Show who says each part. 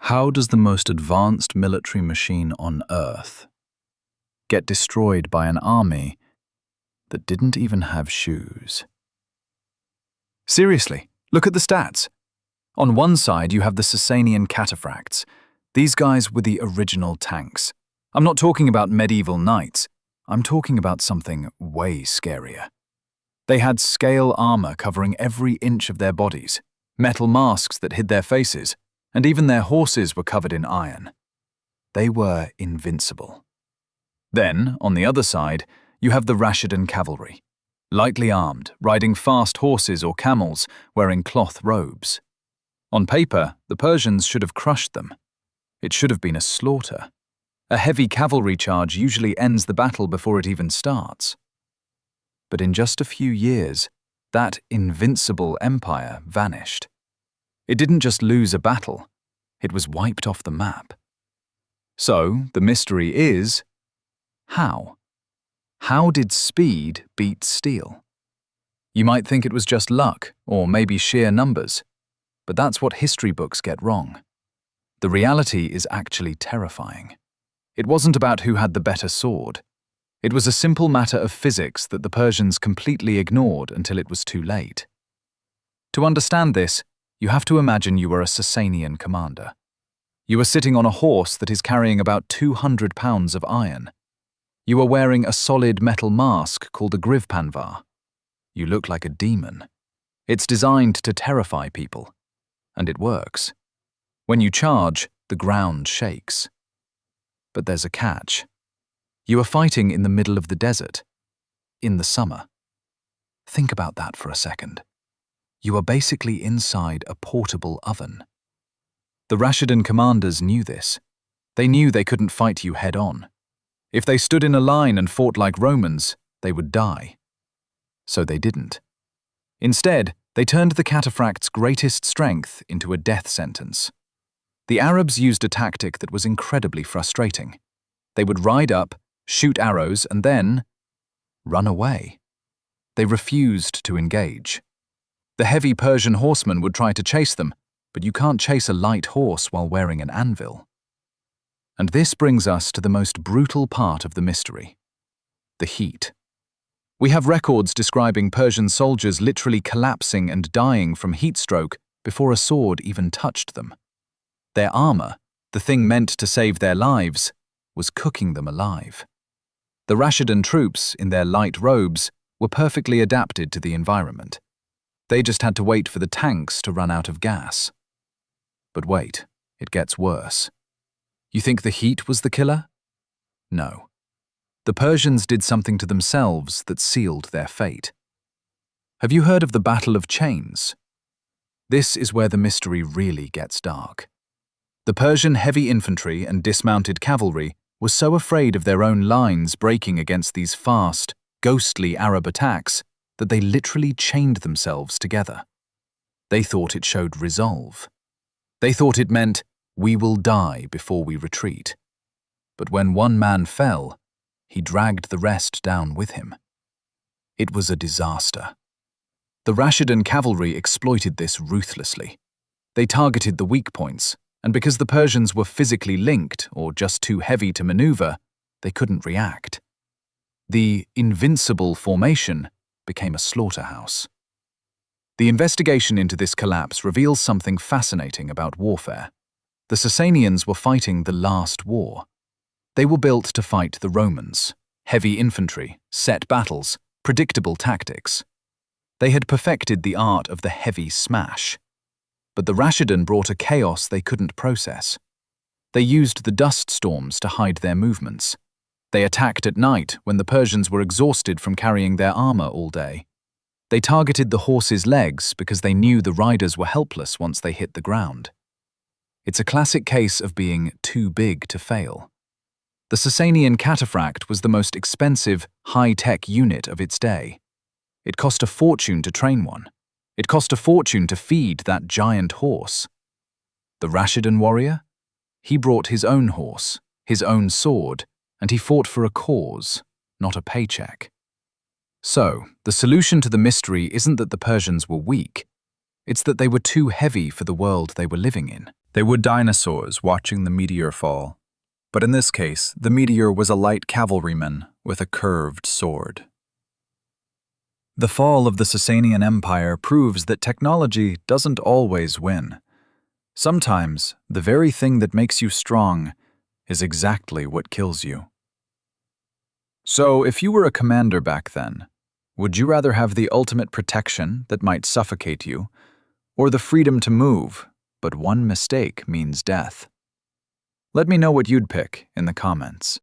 Speaker 1: How does the most advanced military machine on Earth get destroyed by an army that didn't even have shoes? Seriously, look at the stats. On one side, you have the Sassanian Cataphracts. These guys were the original tanks. I'm not talking about medieval knights. I'm talking about something way scarier. They had scale armor covering every inch of their bodies, metal masks that hid their faces, and even their horses were covered in iron. They were invincible. Then, on the other side, you have the Rashidun Cavalry, lightly armed, riding fast horses or camels, wearing cloth robes. On paper, the Persians should have crushed them. It should have been a slaughter. A heavy cavalry charge usually ends the battle before it even starts. But in just a few years, that invincible empire vanished. It didn't just lose a battle, it was wiped off the map. So, the mystery is, how? How did speed beat steel? You might think it was just luck, or maybe sheer numbers, but that's what history books get wrong. The reality is actually terrifying. It wasn't about who had the better sword. It was a simple matter of physics that the Persians completely ignored until it was too late. To understand this, you have to imagine you were a Sassanian commander. You are sitting on a horse that is carrying about 200 pounds of iron. You are wearing a solid metal mask called a grivpanvar. You look like a demon. It's designed to terrify people, and it works. When you charge, the ground shakes. But there's a catch. You are fighting in the middle of the desert, in the summer. Think about that for a second. You are basically inside a portable oven. The Rashidun commanders knew this. They knew they couldn't fight you head-on. If they stood in a line and fought like Romans, they would die. So they didn't. Instead, they turned the Cataphracts' greatest strength into a death sentence. The Arabs used a tactic that was incredibly frustrating. They would ride up, shoot arrows, and then run away. They refused to engage. The heavy Persian horsemen would try to chase them, but you can't chase a light horse while wearing an anvil. And this brings us to the most brutal part of the mystery: the heat. We have records describing Persian soldiers literally collapsing and dying from heat stroke before a sword even touched them. Their armor, the thing meant to save their lives, was cooking them alive. The Rashidun troops, in their light robes, were perfectly adapted to the environment. They just had to wait for the tanks to run out of gas. But wait, it gets worse. You think the heat was the killer? No. The Persians did something to themselves that sealed their fate. Have you heard of the Battle of Chains? This is where the mystery really gets dark. The Persian heavy infantry and dismounted cavalry were so afraid of their own lines breaking against these fast, ghostly Arab attacks that they literally chained themselves together. They thought it showed resolve. They thought it meant, we will die before we retreat. But when one man fell, he dragged the rest down with him. It was a disaster. The Rashidun cavalry exploited this ruthlessly. They targeted the weak points, and because the Persians were physically linked or just too heavy to maneuver, they couldn't react. The Invincible formation became a slaughterhouse. The investigation into this collapse reveals something fascinating about warfare. The Sassanians were fighting the last war. They were built to fight the Romans: heavy infantry, set battles, predictable tactics. They had perfected the art of the heavy smash. But the Rashidun brought a chaos they couldn't process. They used the dust storms to hide their movements. They attacked at night when the Persians were exhausted from carrying their armor all day. They targeted the horses' legs because they knew the riders were helpless once they hit the ground. It's a classic case of being too big to fail. The Sassanian Cataphract was the most expensive, high-tech unit of its day. It cost a fortune to train one. It cost a fortune to feed that giant horse. The Rashidun warrior? He brought his own horse, his own sword, and he fought for a cause, not a paycheck. So, the solution to the mystery isn't that the Persians were weak. It's that they were too heavy for the world they were living in. They were dinosaurs watching the meteor fall. But in this case, the meteor was a light cavalryman with a curved sword. The fall of the Sassanian Empire proves that technology doesn't always win. Sometimes, the very thing that makes you strong is exactly what kills you. So, if you were a commander back then, would you rather have the ultimate protection that might suffocate you, or the freedom to move, but one mistake means death? Let me know what you'd pick in the comments.